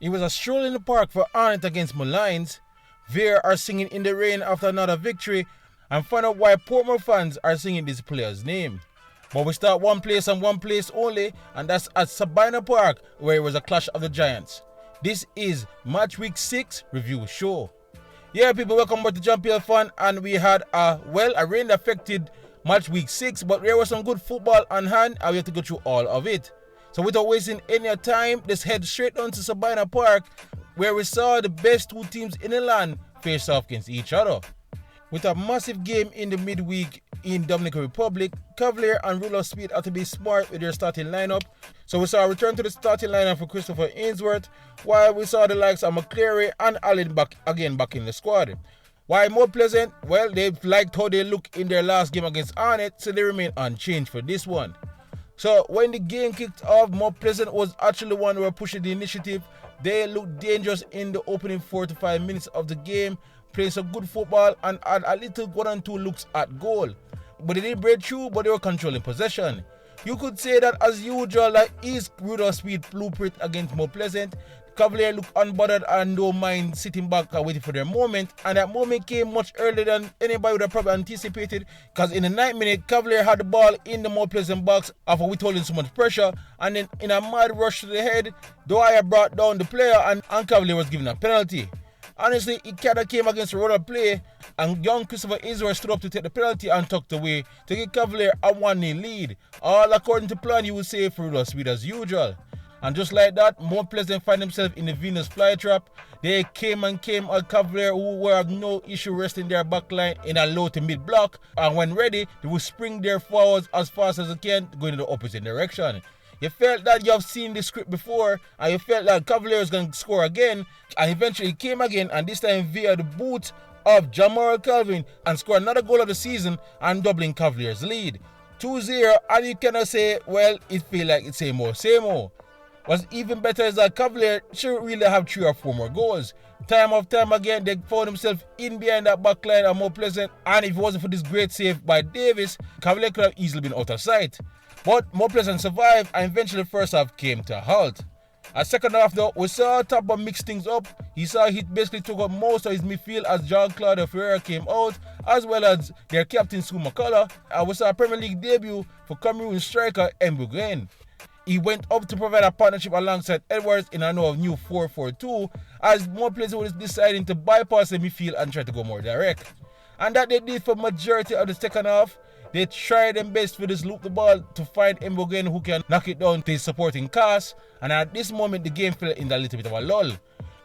It was a stroll in the park for Arnett against Molynes. Vere are singing In the Rain after another victory, and find out why Portmore fans are singing this player's name. But we start one place and one place only, and that's at Sabina Park, where it was a clash of the giants. This is Match Week 6 review show. Yeah, people, welcome back to Jamaica Fan, and we had a rain-affected Match Week 6, but there was some good football on hand, and we have to go through all of it. So without wasting any time, let's head straight on to Sabina Park, where we saw the best two teams in the land face off against each other. With a massive game in the midweek in Dominican Republic, Cavalier and Relive Speed had to be smart with their starting lineup. So we saw a return to the starting lineup for Christopher Ainsworth, while we saw the likes of McCleary and Allen back in the squad. Why more pleasant? Well, they liked how they looked in their last game against Arnett, so they remain unchanged for this one. So when the game kicked off, More Pleasant was actually the one who were pushing the initiative. They looked dangerous in the opening 4 to 5 minutes of the game, playing some good football and had a little 1 and 2 looks at goal. But they didn't break through, but they were controlling possession. You could say that as usual, that is Relive Speed blueprint against More Pleasant. Cavalier looked unbothered and don't mind sitting back and waiting for their moment, and that moment came much earlier than anybody would have probably anticipated, because in the 9th minute, Cavalier had the ball in the More Pleasant box after withholding so much pressure, and then in a mad rush to the head, Dwyer brought down the player and Cavalier was given a penalty. Honestly, it kind of came against a run of play, and young Christopher Ainsworth stood up to take the penalty and tucked away to give Cavalier a 1-0 lead. All according to plan, you would say, for Relive Speed as usual. And just like that, More Pleasant find themselves in the Venus flytrap. They came at Cavalier, who were no issue resting their backline in a low to mid block. And when ready, they will spring their forwards as fast as they can, going in the opposite direction. You felt that you have seen this script before, and you felt that Cavalier is going to score again. And eventually it came again, and this time via the boot of Jamal Calvin, and scored another goal of the season and doubling Cavalier's lead. 2-0, and you cannot say, well, it feels like it's same old. What's even better is that Cavalier should really have 3 or 4 more goals. Time after time again, they found themselves in behind that backline and More Pleasant, and if it wasn't for this great save by Davis, Cavalier could have easily been out of sight. But More Pleasant survived, and eventually the first half came to a halt. At second half though, we saw Tapa mix things up. He saw he basically took up most of his midfield as Jean-Claude Vere came out, as well as their captain Sue McCullough, and we saw a Premier League debut for Cameroon striker Mbuguen. He went up to provide a partnership alongside Edwards in a new 4-4-2, as More Pleasant was deciding to bypass the midfield and try to go more direct. And that they did for majority of the second half. They tried their best to just loop the ball to find Mbuguen, who can knock it down to his supporting cast, and at this moment the game fell in a little bit of a lull.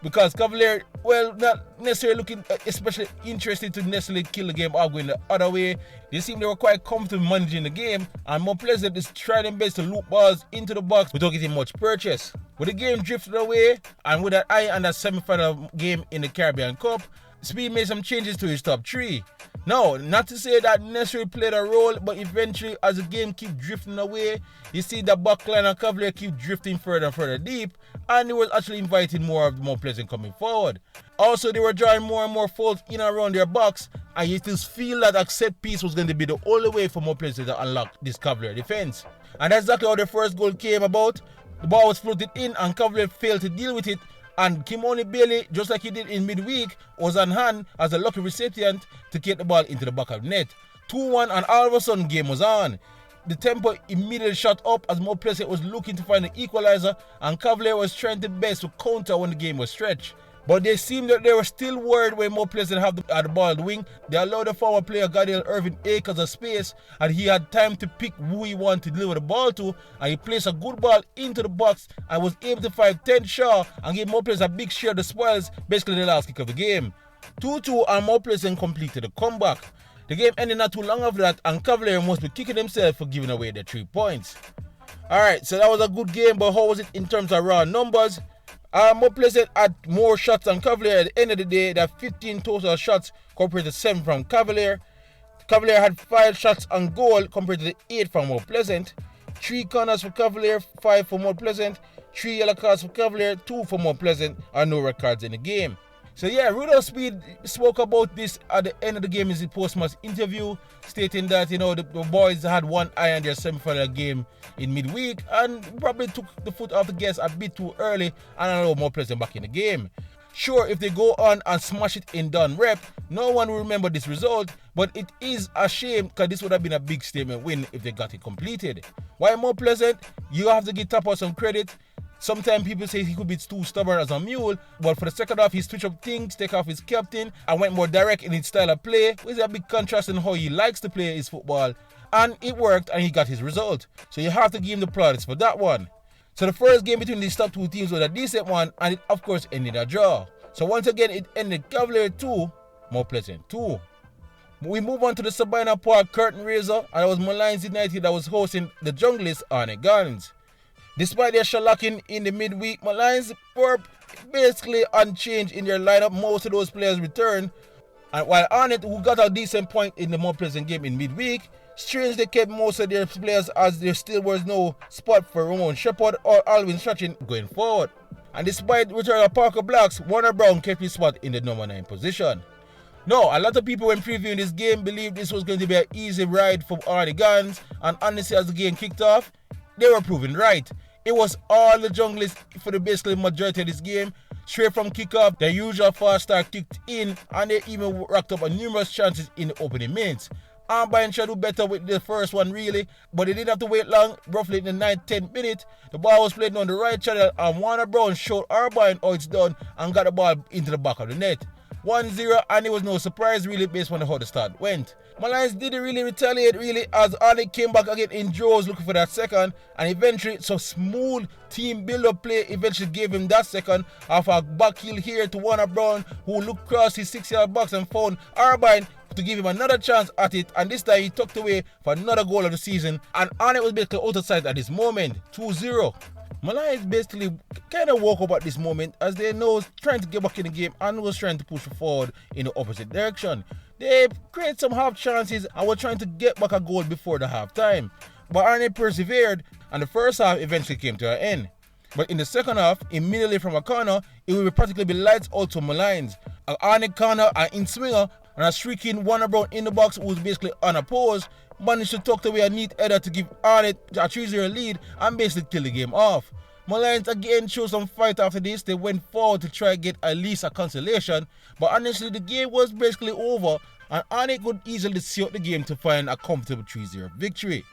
Because Cavalier, well, not necessarily looking especially interested to necessarily kill the game or going the other way. They seemed they were quite comfortable managing the game, and More Pleasant is trying their best to loop balls into the box without getting much purchase. But the game drifted away, and with that eye on that semi-final game in the Caribbean Cup, Speed made some changes to his top 3. Now, not to say that necessarily played a role, but eventually as the game keep drifting away, you see the backline and Cavalier keep drifting further and further deep, and he was actually inviting more of the More Pleasant coming forward. Also, they were drawing more and more fouls in and around their box, and you just feel that a set piece was going to be the only way for More Pleasant to unlock this Cavalier defense. And that's exactly how the first goal came about. The ball was floated in and Cavalier failed to deal with it, and Kimoni Bailey, just like he did in midweek, was on hand as a lucky recipient to get the ball into the back of the net. 2-1, and all of a sudden game was on. The tempo immediately shot up as More Pleasant was looking to find the equalizer, and Cavalier was trying their best to counter when the game was stretched. But they seemed that they were still worried when More Pleasant had the ball at the wing. They allowed the forward player Gadiel Irving acres of space, and he had time to pick who he wanted to deliver the ball to, and he placed a good ball into the box and was able to find 10 Shaw and give More Pleasant a big share of the spoils, basically the last kick of the game. 2-2, and More Pleasant completed the comeback. The game ended not too long after that, and Cavalier must be kicking himself for giving away the 3 points. Alright, so that was a good game, but how was it in terms of raw numbers? More Pleasant had more shots than Cavalier. At the end of the day, there are 15 total shots compared to 7 from Cavalier. Cavalier had 5 shots on goal compared to the 8 from More Pleasant. 3 corners for Cavalier, 5 for More Pleasant. 3 yellow cards for Cavalier, 2 for More Pleasant, and no red cards in the game. So yeah, Rudolph Speed spoke about this at the end of the game in his post-match interview, stating that, the boys had one eye on their semi-final game in midweek and probably took the foot off the gas a bit too early and allowed more players back in the game. Sure, if they go on and smash it in done rep, no one will remember this result, but it is a shame because this would have been a big statement win if they got it completed. Why more pleasant? You have to give Tapa some credit. Sometimes people say he could be too stubborn as a mule, but for the second half he switched up things, take off his captain and went more direct in his style of play, which is a big contrast in how he likes to play his football, and it worked and he got his result. So you have to give him the plaudits for that one. So the first game between these top two teams was a decent one, and it of course ended a draw. So once again it ended Cavalier 2, more pleasant 2. We move on to the Sabina Park curtain raiser, and it was Molynes United that was hosting the Junglist Arnett Gardens. Despite their shellacking in the midweek, Molynes were basically unchanged in their lineup. Most of those players returned, and while Arnett, who got a decent point in the more pleasant game in midweek, strangely kept most of their players as there still was no spot for Ramon Shepherd or Alvin Strachan going forward. And despite return of Parker Blacks, Warner Brown kept his spot in the number 9 position. Now, a lot of people when previewing this game believed this was going to be an easy ride for Arnett Gardens, and honestly as the game kicked off, they were proven right. It was all the Junglists for the basically majority of this game. Straight from kickoff, their usual fast start kicked in, and they even racked up numerous chances in the opening minutes. Arnett should do better with the first one really, but they didn't have to wait long. Roughly in the 9th-10th minute, the ball was played on the right channel and Warner Brown showed Arnett how it's done and got the ball into the back of the net. 1-0, and it was no surprise really based on how the start went. Molynes didn't really retaliate really as Arnett came back again in droves looking for that second, and eventually some smooth team build-up play eventually gave him that second off a back heel here to Warner Brown, who looked across his 6-yard box and found Arnett to give him another chance at it, and this time he tucked away for another goal of the season, and Arnett was basically out of sight at this moment. 2-0. Molynes basically kind of woke up at this moment as they know trying to get back in the game and was trying to push forward in the opposite direction. They created some half chances and were trying to get back a goal before the half time, but Arnett persevered and the first half eventually came to an end. But in the second half, immediately from a corner, it will practically be lights out to Molynes. An Arnett corner, an in-swinger, and a shrieking Warner Brown in the box who was basically unopposed, managed to tuck away a neat header to give Arnett a 3-0 lead and basically kill the game off. Molynes again showed some fight after this. They went forward to try to get at least a consolation, but honestly the game was basically over and Arnett could easily see out the game to find a comfortable 3-0 victory.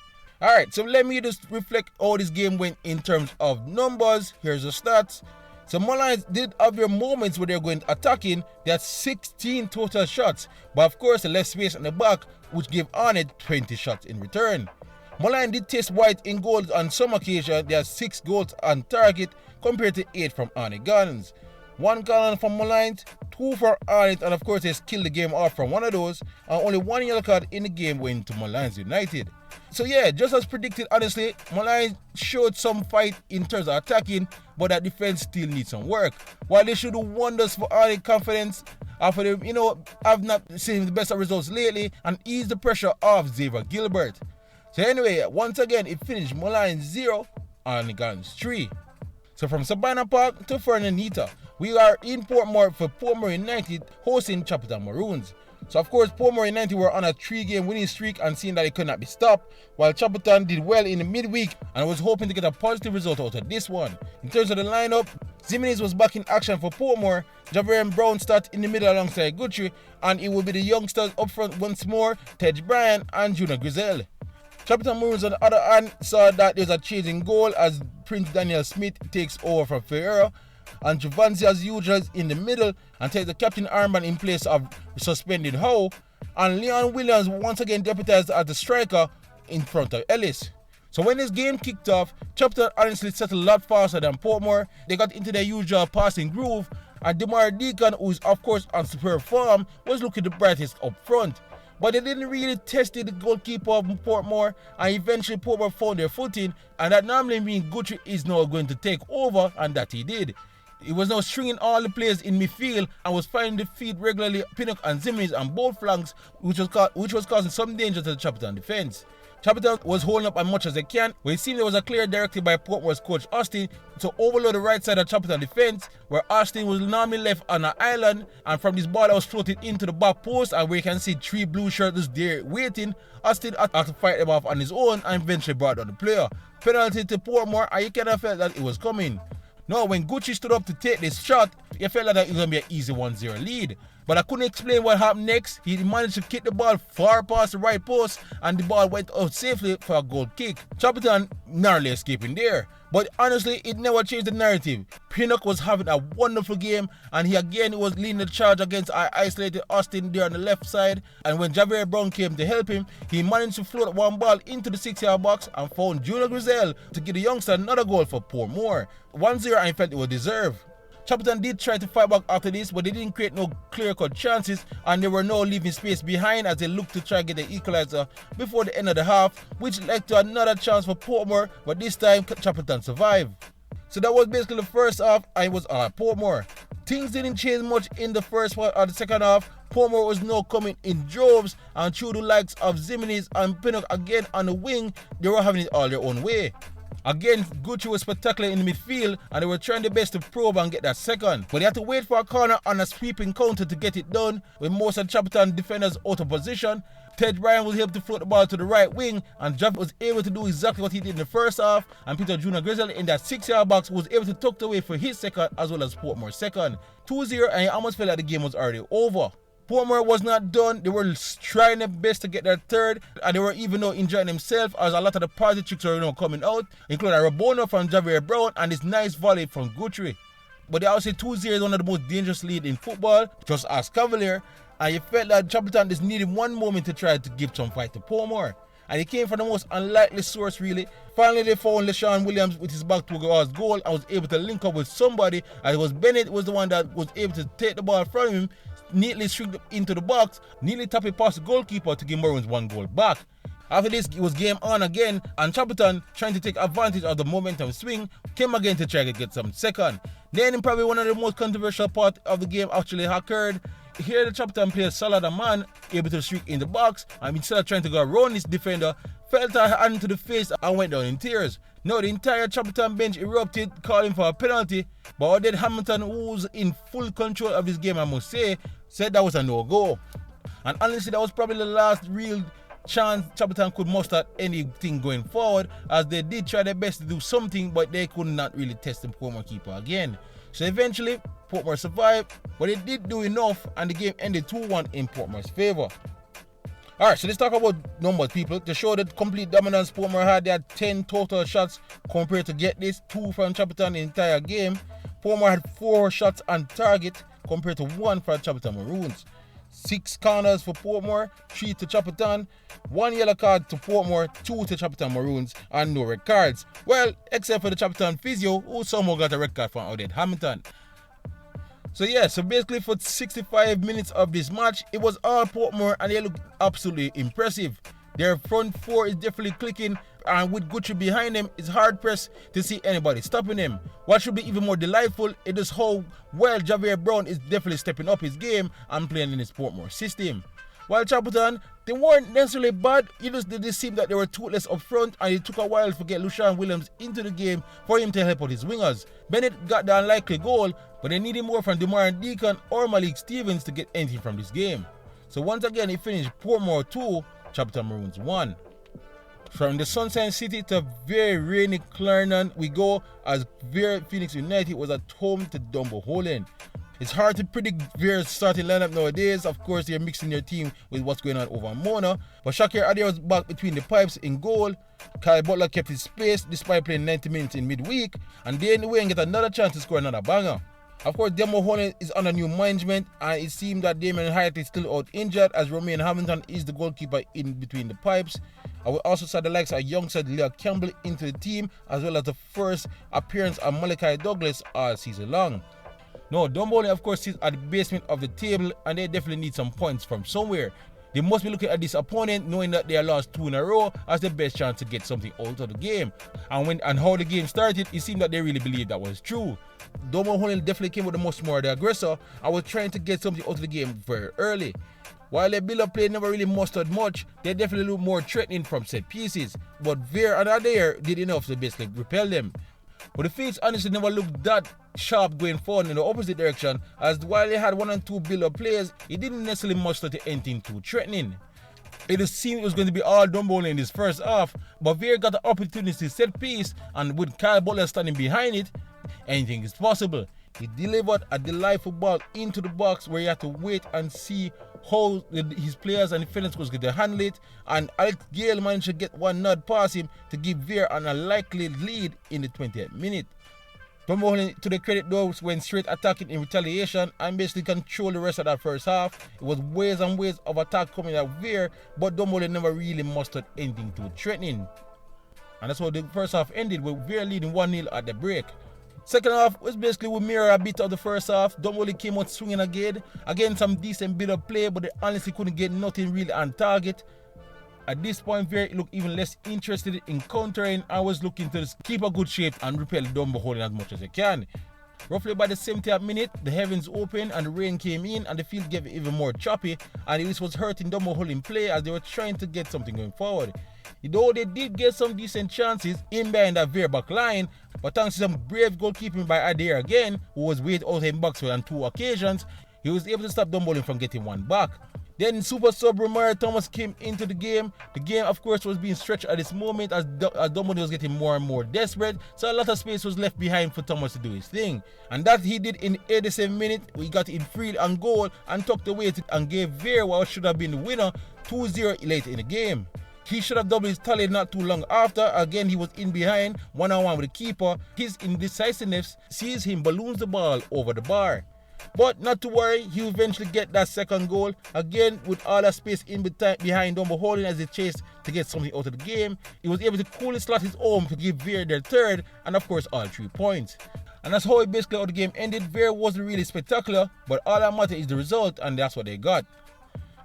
Alright, so let me just reflect how this game went in terms of numbers. Here's the stats. So Molynes did have their moments where they're going attacking. They had 16 total shots, but of course they left space in the back, which gave Arnett 20 shots in return. Molynes did test white in goals on some occasions. They had 6 goals on target compared to 8 from Arnett Gardens. 1 corner from Molynes, 2 for Arnett, and of course they killed the game off from one of those, and only 1 yellow card in the game went to Molynes United. So yeah, just as predicted, honestly, Molynes showed some fight in terms of attacking, but that defense still needs some work. While they should do wonders for Arnett confidence, after them, I've not seen the best of results lately, and ease the pressure off Xavier Gilbert. So anyway, once again, it finished Molynes 0, Arnett Gardens 3. So from Sabina Park to Fernandita, we are in Portmore for Portmore United hosting Chapeltown Maroons. So of course Portmore United were on a 3-game winning streak and seeing that it could not be stopped, while Chapeltown did well in the midweek and was hoping to get a positive result out of this one. In terms of the lineup, Jimenez was back in action for Portmore, Javier Brown started in the middle alongside Guthrie, and it will be the youngsters up front once more, Tej Bryan and Junior Grizel. Chapeltown Maroons on the other hand saw that there's a change in goal as Prince Daniel Smith takes over from Vere, and Giovanni as usual is in the middle and takes the captain armband in place of suspended Howe, and Leon Williams once again deputized as the striker in front of Ellis. So when this game kicked off, Chapeltown honestly settled a lot faster than Portmore. They got into their usual passing groove, and Demar Deacon, who is of course on superb form, was looking the brightest up front. But they didn't really test the goalkeeper of Portmore, and eventually Portmore found their footing, and that normally means Guthrie is now going to take over, and that he did. He was now stringing all the players in midfield and was finding the feet regularly Pinnock and Jimenez on both flanks, which was causing some danger to the Chapeltown defense. Chapeltown was holding up as much as they can, but it seemed there was a clear directive by Portmore's coach Austin to overload the right side of Chapeltown defence, where Austin was normally left on an island, and from this ball that was floated into the back post, and where you can see 3 blue shirts there waiting, Austin had to fight them off on his own and eventually brought down the player. Penalty to Portmore, and you kind of felt that it was coming. No, when Gucci stood up to take this shot, you felt like that it was going to be an easy 1-0 lead. But I couldn't explain what happened next. He managed to kick the ball far past the right post, and the ball went out safely for a goal kick. Chapeltown narrowly escaping there. But honestly, it never changed the narrative. Pinnock was having a wonderful game, and he again was leading the charge against our isolated Austin there on the left side. And when Vere Brown came to help him, he managed to float one ball into the 6-yard box and found Junior Grizel to give the youngster another goal for Portmore. 1-0, and he felt it was deserved. Chapeltown did try to fight back after this, but they didn't create no clear-cut chances, and they were now leaving space behind as they looked to try to get the equalizer before the end of the half, which led to another chance for Portmore, but this time Chapeltown survived. So that was basically the first half, and it was all at Portmore. Things didn't change much in the first part of the second half. Portmore was now coming in droves, and through the likes of Ziminis and Pinnock again on the wing, they were having it all their own way. Again, Gucci was spectacular in the midfield, and they were trying their best to probe and get that second. But they had to wait for a corner on a sweeping counter to get it done, with most of Chapeltown defenders out of position. Ted Ryan was able to float the ball to the right wing, and Jeff was able to do exactly what he did in the first half, and Peter Junior Grizel in that 6-yard box was able to tuck away for his second as well as Portmore's second. 2-0, and he almost felt like the game was already over. Portmore was not done. They were trying their best to get their third, and they were even now enjoying themselves as a lot of the party tricks were coming out, including a Rabona from Vere Brown and this nice volley from Guthrie. But they also say 2-0 is one of the most dangerous leads in football, just as Cavalier, and you felt that Chapeltown just needed one moment to try to give some fight to Portmore. And it came from the most unlikely source really. Finally they found LeSean Williams with his back towards goal and was able to link up with somebody, and it was Bennett was the one that was able to take the ball from him, neatly swing into the box, neatly tap it past the goalkeeper to give Molynes 1 goal back. After this, it was game on again, and Chapeltown, trying to take advantage of the momentum swing, came again to try to get some second. Then probably one of the most controversial part of the game actually occurred. Here the Chapeltown player Salah man able to streak in the box, and instead of trying to go around this defender, felt a hand to the face and went down in tears. Now the entire Chapeltown bench erupted, calling for a penalty, but Arnett Hamilton, who was in full control of this game I must say, said that was a no-go. And honestly, that was probably the last real chance Chapeltown could muster anything going forward, as they did try their best to do something, but they could not really test the Portmore keeper again. So eventually, Portmore survived, but they did do enough, and the game ended 2-1 in Portmore's favour. Alright, so let's talk about numbers, people. To show the complete dominance Portmore had, they had 10 total shots compared to get this, 2 from Chapeltown the entire game. Portmore had 4 shots on target compared to 1 for Chapeltown Maroons. 6 corners for Portmore, 3 to Chapeltown, 1 yellow card to Portmore, 2 to Chapeltown Maroons, and no red cards. Well, except for the Chapeltown physio, who somehow got a red card from Arnett Hamilton. So yeah, so basically for 65 minutes of this match, it was all Portmore, and they looked absolutely impressive. Their front 4 is definitely clicking, and with Guthrie behind them, it's hard pressed to see anybody stopping him. What should be even more delightful is how well Vere Brown is definitely stepping up his game and playing in his Portmore system. While Chapeltown, they weren't necessarily bad, it just seemed that they were toothless up front, and it took a while to get LeSean Williams into the game for him to help out his wingers. Bennett got the unlikely goal, but they needed more from Demaran Deacon or Malik Stevens to get anything from this game. So once again, it finished Portmore 2, Chapeltown Maroons 1. From the Sunshine City to very rainy Clarendon we go, as Vere Phoenix United was at home to Dunbeholden. It's hard to predict Vere's starting lineup nowadays. Of course, they're mixing their team with what's going on over in Mona. But Shakir Adair was back between the pipes in goal. Kyle Butler kept his space despite playing 90 minutes in midweek, and they anyway and get another chance to score another banger. Of course, Dunbeholden is under new management, and it seemed that Damien Hyatt is still out injured, as Romain Hamilton is the goalkeeper in between the pipes. I will also saw the likes of youngster Leah Campbell into the team, as well as the first appearance of Malachi Douglas all season long. Now, Dunbeholden, of course, sits at the basement of the table, and they definitely need some points from somewhere. They must be looking at this opponent knowing that they are lost 2 in a row as the best chance to get something out of the game. And how the game started, it seemed that they really believed that was true. Dunbeholden definitely came with the most more of the aggressor and was trying to get something out of the game very early. While their build-up play never really mustered much, they definitely looked more threatening from set pieces. But Vere and Arnett did enough to basically repel them. But the Fates honestly never looked that sharp going forward in the opposite direction, as while they had 1 and 2 build-up players, it didn't necessarily muster to anything too threatening. It just seemed it was going to be all Dunbeholden in this first half, but Vere got the opportunity to set piece, and with Kyle Butler standing behind it, anything is possible. He delivered a delightful ball into the box where he had to wait and see how his players and defenders was going to handle it, and Alex Gale managed to get one nod past him to give Vere an unlikely lead in the 20th minute. Dunbeholden, to the credit though, went straight attacking in retaliation and basically controlled the rest of that first half. It was waves and waves of attack coming at Vere, but Dunbeholden never really mustered anything too threatening. And that's how the first half ended, with Vere leading 1-0 at the break. Second half was basically we mirror a bit of the first half. Dunbeholden came out swinging again some decent bit of play, but they honestly couldn't get nothing really on target. At this point, Vere looked even less interested in countering and was looking to keep a good shape and repel Dunbeholden as much as they can. Roughly by the 70th minute, the heavens opened and the rain came in and the field gave even more choppy, and this was hurting Dunbeholden play as they were trying to get something going forward. Though they did get some decent chances in behind that Vere back line, but thanks to some brave goalkeeping by Adair again, who was waiting out in box on 2 occasions, he was able to stop Dunbeholden from getting one back. Then super sub Romare Thomas came into the game. The game, of course, was being stretched at this moment as Dunbeholden was getting more and more desperate, so a lot of space was left behind for Thomas to do his thing. And that he did in 87 minutes. We got in free and goal and tucked away and gave Vere what should have been the winner 2-0 late in the game. He should have doubled his tally not too long after. Again, he was in behind, 1-on-1 with the keeper. His indecisiveness sees him balloons the ball over the bar. But not to worry, he will eventually get that second goal. Again, with all that space in behind Dunbeholden as they chased to get something out of the game, he was able to coolly slot his own to give Vere their third and of course all 3 points. And that's how basically how the game ended. Vere wasn't really spectacular, but all that matters is the result, and that's what they got.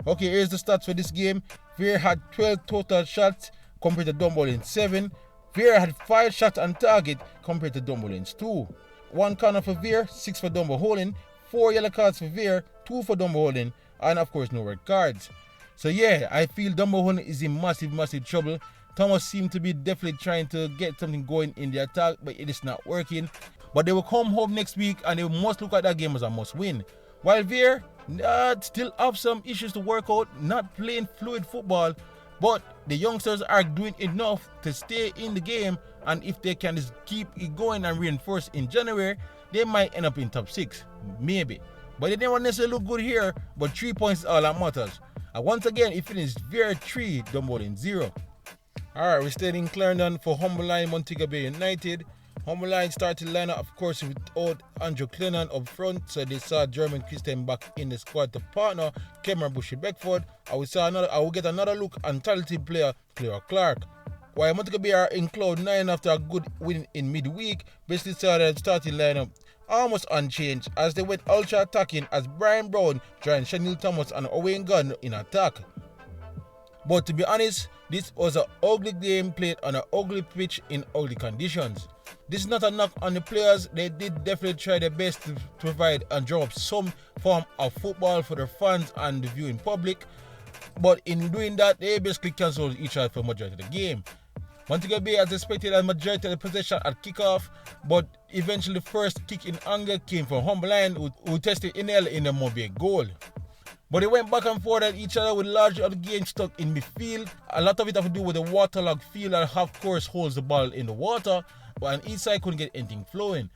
Okay, here's the stats for this game. Vere had 12 total shots compared to Dunbeholden's 7. Vere had 5 shots on target compared to Dunbeholden's 2. 1 corner for Vere, 6 for Dunbeholden, 4 yellow cards for Vere, 2 for Dunbeholden, and of course no red cards. So yeah, I feel Dunbeholden is in massive trouble. Thomas seemed to be definitely trying to get something going in the attack, but it is not working. But they will come home next week and they must look at that game as a must win. While Vere still have some issues to work out, not playing fluid football, but the youngsters are doing enough to stay in the game, and if they can just keep it going and reinforce in January, they might end up in top 6, maybe. But they didn't necessarily look good here, but 3 points is all that matters. And once again, it finished Vere 3, Dunbeholden 0. Alright, we're staying in Clarendon for Molynes Montego Bay United. Molynes started lineup, of course, without Andrew Clennon up front, so they saw German Christian back in the squad to partner Cameron Bushy Beckford. I will get another look on talented player Clara Clark. While Montego Bay are in cloud 9 after a good win in midweek, basically saw their starting lineup almost unchanged as they went ultra attacking as Brian Brown joined Chanel Thomas and Owen Gunn in attack. But to be honest, this was an ugly game played on an ugly pitch in ugly conditions. This is not a knock on the players. They did definitely try their best to provide and draw up some form of football for their fans and the viewing public, but in doing that, they basically cancelled each other for the majority of the game. Montego Bay has expected a majority of the possession at kickoff, but eventually the first kick in anger came from Molynes, who tested Inel in the Mobay goal. But they went back and forth at each other with large of the game stuck in midfield. A lot of it have to do with the waterlogged field and half course holds the ball in the water, but on each side couldn't get anything flowing.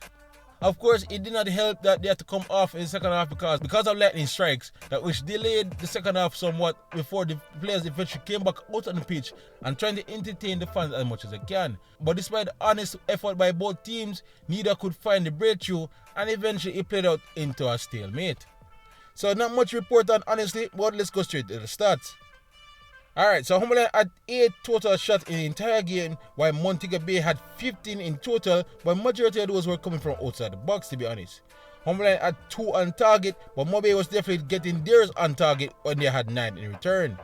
Of course, it did not help that they had to come off in the second half because of lightning strikes, that which delayed the second half somewhat before the players eventually came back out on the pitch and trying to entertain the fans as much as they can. But despite the honest effort by both teams, neither could find the breakthrough, and eventually it played out into a stalemate. So not much report on honestly, but let's go straight to the stats. Alright, so Molynes had 8 total shots in the entire game, while Montego Bay had 15 in total, but majority of those were coming from outside the box, to be honest. Molynes had 2 on target, but Mobe was definitely getting theirs on target when they had 9 in return.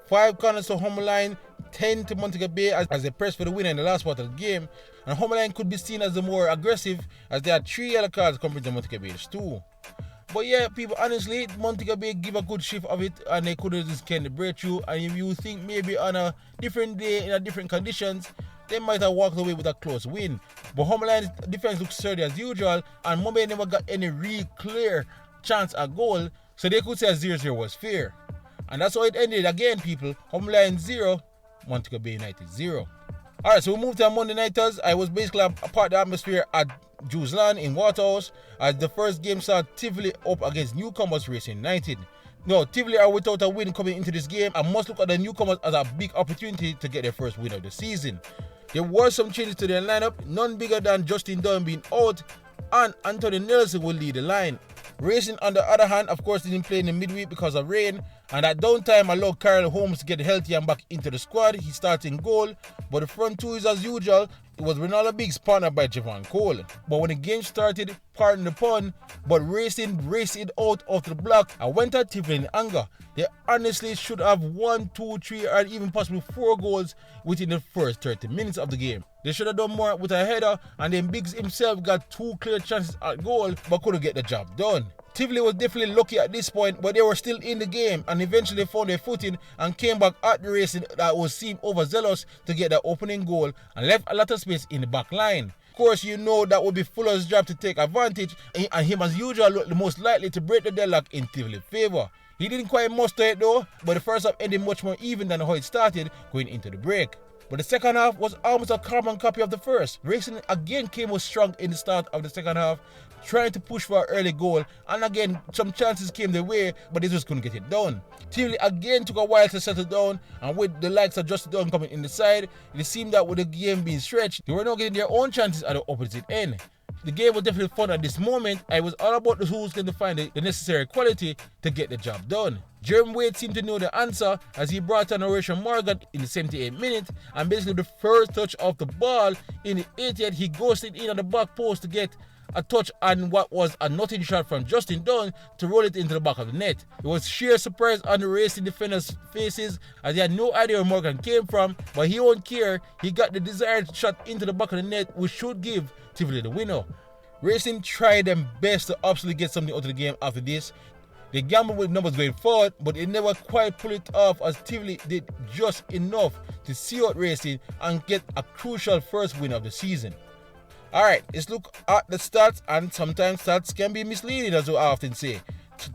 5 corners to Molynes, 10 to Montego Bay as they pressed for the win in the last part of the game, and Molynes could be seen as the more aggressive as they had 3 yellow cards compared to Montego Bay's 2. But yeah, people, honestly, Montego Bay give a good shift of it and they could have just kind of breakthrough, and if you think maybe on a different day in a different conditions, they might have walked away with a close win. But Molynes' defense looks sturdy as usual, and Mobe never got any real clear chance at goal, so they could say a 0-0 was fair. And that's how it ended again, people. Molynes 0, Montego Bay United 0. Alright, so we moved to our Monday nighters. I was basically a part of the atmosphere at Jewsland in Waterhouse as the first game saw Tivoli up against newcomers Racing United. No, Tivoli are without a win coming into this game and must look at the newcomers as a big opportunity to get their first win of the season. There were some changes to their lineup, none bigger than Justin Dunn being out, and Anthony Nelson will lead the line. Racing, on the other hand, of course, didn't play in the midweek because of rain, and at downtime allowed Carl Holmes to get healthy and back into the squad. He starts in goal, but the front two is as usual. It was Ronaldo Biggs partnered by Javon Cole. But when the game started, pardon the pun, but Racing raced it out of the block and went at Tivoli in anger. They honestly should have 1, 2, 3 or even possibly 4 goals within the first 30 minutes of the game. They should have done more with a header, and then Biggs himself got 2 clear chances at goal but couldn't get the job done. Tivoli was definitely lucky at this point, but they were still in the game and eventually found their footing and came back at the Racing that was seemed overzealous to get the opening goal and left a lot of space in the back line. Of course, you know that would be Fuller's job to take advantage, and him as usual looked the most likely to break the deadlock in Tivoli's favour. He didn't quite muster it though, but the first half ended much more even than how it started going into the break. But the second half was almost a carbon copy of the first. Racing again came out strong in the start of the second half, trying to push for an early goal, and again some chances came their way, but they just couldn't get it done. Tivoli again took a while to settle down, and with the likes of Justin Dunn coming in the side, it seemed that with the game being stretched, they were now getting their own chances at the opposite end. The game was definitely fun at this moment. I was all about who's going to find the necessary quality to get the job done. Jeremy Wade seemed to know the answer as he brought on Horatio Morgan in the 78th minute, and basically the first touch of the ball in the 80th, he ghosted in on the back post to get a touch on what was a nothing shot from Justin Dunn to roll it into the back of the net. It was sheer surprise on the Racing defenders' faces as he had no idea where Morgan came from, but he won't care. He got the desired shot into the back of the net, which should give Tivoli the winner. Racing tried their best to absolutely get something out of the game after this. They gambled with numbers going forward, but they never quite pulled it off as Tivoli did just enough to see out Racing and get a crucial first win of the season. Alright, let's look at the stats, and sometimes stats can be misleading as we often say.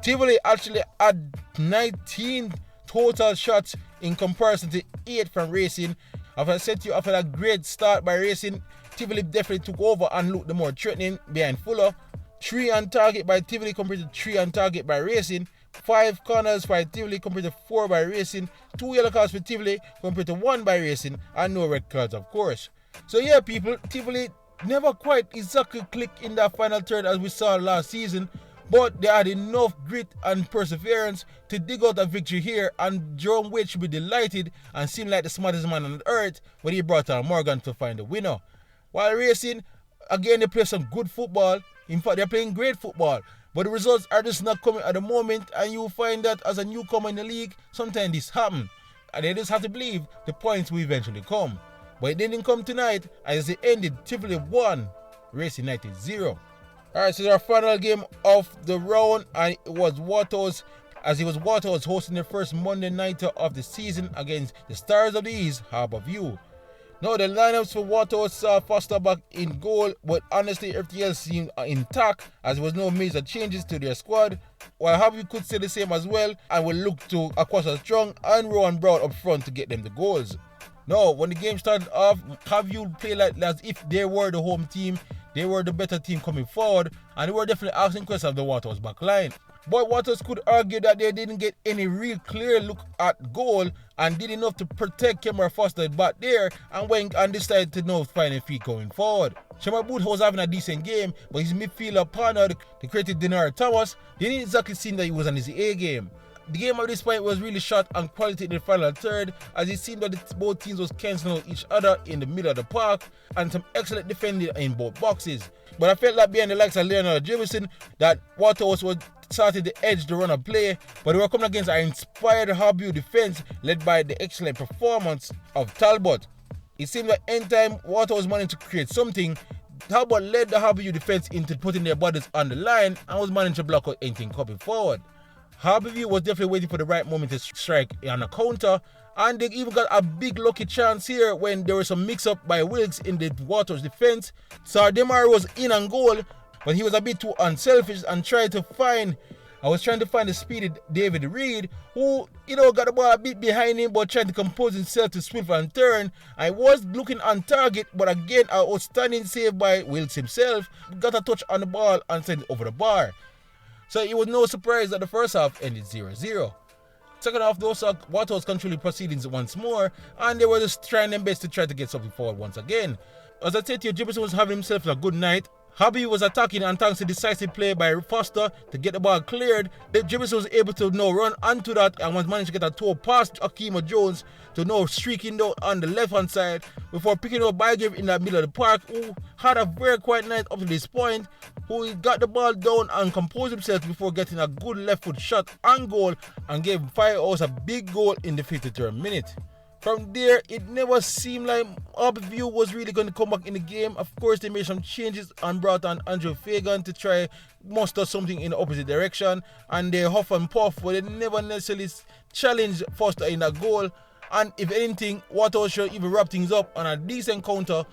Tivoli actually had 19 total shots in comparison to 8 from Racing. As I said to you, after that great start by Racing, Tivoli definitely took over and looked the more threatening behind Fuller. 3 on target by Tivoli compared to 3 on target by Racing. 5 corners by Tivoli compared to 4 by Racing. 2 yellow cards for Tivoli compared to 1 by Racing, and no red cards of course. So yeah people, Tivoli never quite exactly clicked in that final third as we saw last season, but they had enough grit and perseverance to dig out a victory here, and Jerome Wade should be delighted and seemed like the smartest man on earth when he brought on Morgan to find the winner. While Racing, again, they play some good football. In fact, they're playing great football, but the results are just not coming at the moment, and you'll find that as a newcomer in the league, sometimes this happens, and they just have to believe the points will eventually come. But it didn't come tonight as it ended Tivoli 1, Racing United 0. Alright, so our final game of the round, and it was Waterhouse, as it was Waterhouse hosting their first Monday nighter of the season against the Stars of the East, Harbour View. Now the lineups for Waterhouse saw Foster back in goal, but honestly everything else seemed intact as there was no major changes to their squad. While Harbour could say the same as well, and will look to Aquasa Strong and Rowan Brown up front to get them the goals. Now, when the game started off, Harbour played like as if they were the home team, they were the better team coming forward, and they were definitely asking questions of the Waterhouse back line. But Waterhouse could argue that they didn't get any real clear look at goal and did enough to protect Kemar Foster back there and went and decided to now find a feet going forward. Shamar Booth was having a decent game, but his midfielder partner, the creative Denard Thomas, didn't exactly seem that he was on his A game. The game at this point was really short and quality in the final third, as it seemed that both teams was cancelling out each other in the middle of the park, and some excellent defending in both boxes. But I felt like behind the likes of Leonard Jefferson that Waterhouse was starting to edge the run of play, but they were coming against an inspired Harbour defense led by the excellent performance of Talbot. It seemed that anytime Waterhouse managed to create something, Talbot led the Harbour defense into putting their bodies on the line and was managing to block out anything coming forward. Harbour was definitely waiting for the right moment to strike on a counter, and they even got a big lucky chance here when there was some mix-up by Wilkes in the Waterhouse defense. Sardemar was in on goal, but he was a bit too unselfish and trying to find the speedy David Reed, who, got the ball a bit behind him but trying to compose himself to swift and turn. I was looking on target, but again, an outstanding save by Wilkes himself, got a touch on the ball and sent it over the bar. So it was no surprise that the first half ended 0-0. Second half, those Waterhouse controlling proceedings once more, and they were just trying their best to try to get something forward once again. As I said to you, Jefferson was having himself a good night. Harbour was attacking, and thanks to decisive play by Foster to get the ball cleared, Jefferson was able to now run onto that and was managed to get a toe past Akima Jones to now streaking down on the left hand side before picking up Bygrave in the middle of the park, who had a very quiet night up to this point, who got the ball down and composed himself before getting a good left foot shot on goal and gave Firehouse a big goal in the 53rd minute. From there, it never seemed like Harbour was really going to come back in the game. Of course, they made some changes and brought on Andrew Fagan to try muster something in the opposite direction. And they huff and puff, but they never necessarily challenged Foster in that goal. And if anything, Waterhouse should even wrap things up on a decent counter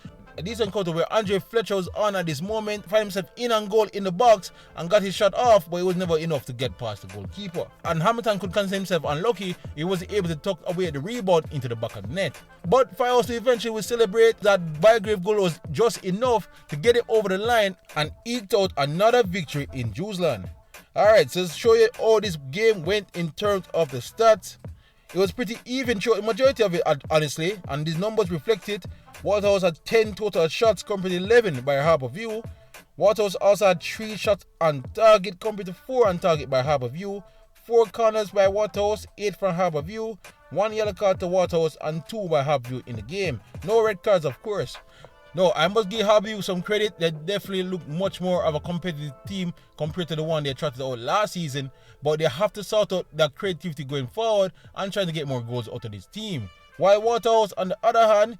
where Andre Fletcher was on at this moment, found himself in and goal in the box and got his shot off, but it was never enough to get past the goalkeeper. And Hamilton could consider himself unlucky. He wasn't able to tuck away the rebound into the back of the net. But Firehouse eventually will celebrate that Bygrave goal was just enough to get it over the line and eked out another victory in Jewsland. Alright, so to show you how this game went in terms of the stats. It was pretty even throughout the majority of it, honestly, and these numbers reflect it. Waterhouse had 10 total shots compared to 11 by Harbour. Waterhouse also had 3 shots on target compared to 4 on target by Harbour. 4 corners by Waterhouse, 8 from Harbour. 1 yellow card to Waterhouse and 2 by Harbour in the game. No red cards, of course. No, I must give Harbour some credit. They definitely look much more of a competitive team compared to the one they trotted out last season, but they have to sort out that creativity going forward and trying to get more goals out of this team. While Waterhouse, on the other hand,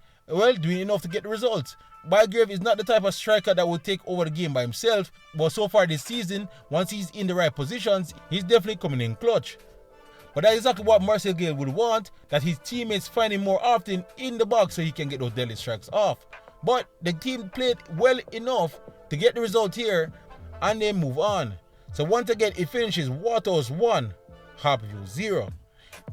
doing enough to get the results. Bygrave is not the type of striker that will take over the game by himself, but so far this season, once he's in the right positions, he's definitely coming in clutch. But that's exactly what Marcel Gale would want, that his teammates find him more often in the box so he can get those deadly strikes off. But the team played well enough to get the result here and then move on. So once again, it finishes Waterhouse 1, Harbour 0.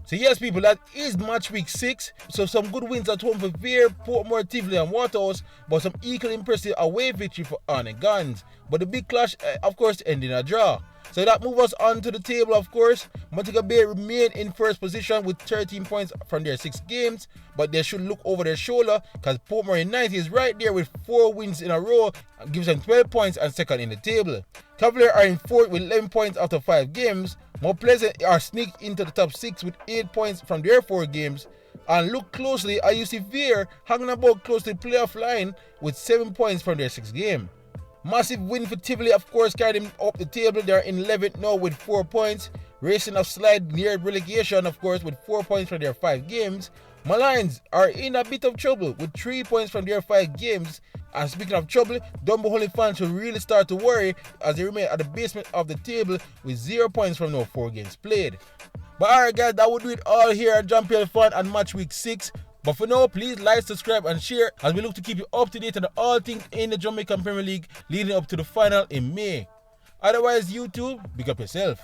So yes, people, that is match week 6. So some good wins at home for Vere, Portmore, Tivoli and Waterhouse, but some equally impressive away victory for Arnett Guns. But the big clash, of course, ended in a draw. So that moves us on to the table, of course. Montego Bay remain in first position with 13 points from their 6 games, but they should look over their shoulder because Portmore United is right there with 4 wins in a row and gives them 12 points and second in the table. Cavalier are in 4th with 11 points after 5 games. Mount Pleasant are sneaked into the top 6 with 8 points from their 4 games. And look closely, and you see Vere hanging about close to the playoff line with 7 points from their 6th game. Massive win for Tivoli, of course, carried them up the table. They're in 11th now with 4 points. Racing of slide near relegation, of course, with 4 points from their 5 games. Molynes are in a bit of trouble with 3 points from their 5 games. And speaking of trouble, Dunbeholden fans should really start to worry as they remain at the basement of the table with 0 points from now 4 games played. But alright guys, that would do it all here at Jamaica Fun and match week 6. But for now, please like, subscribe and share as we look to keep you up to date on all things in the Jamaican Premier League leading up to the final in May. Otherwise, YouTube, big up yourself.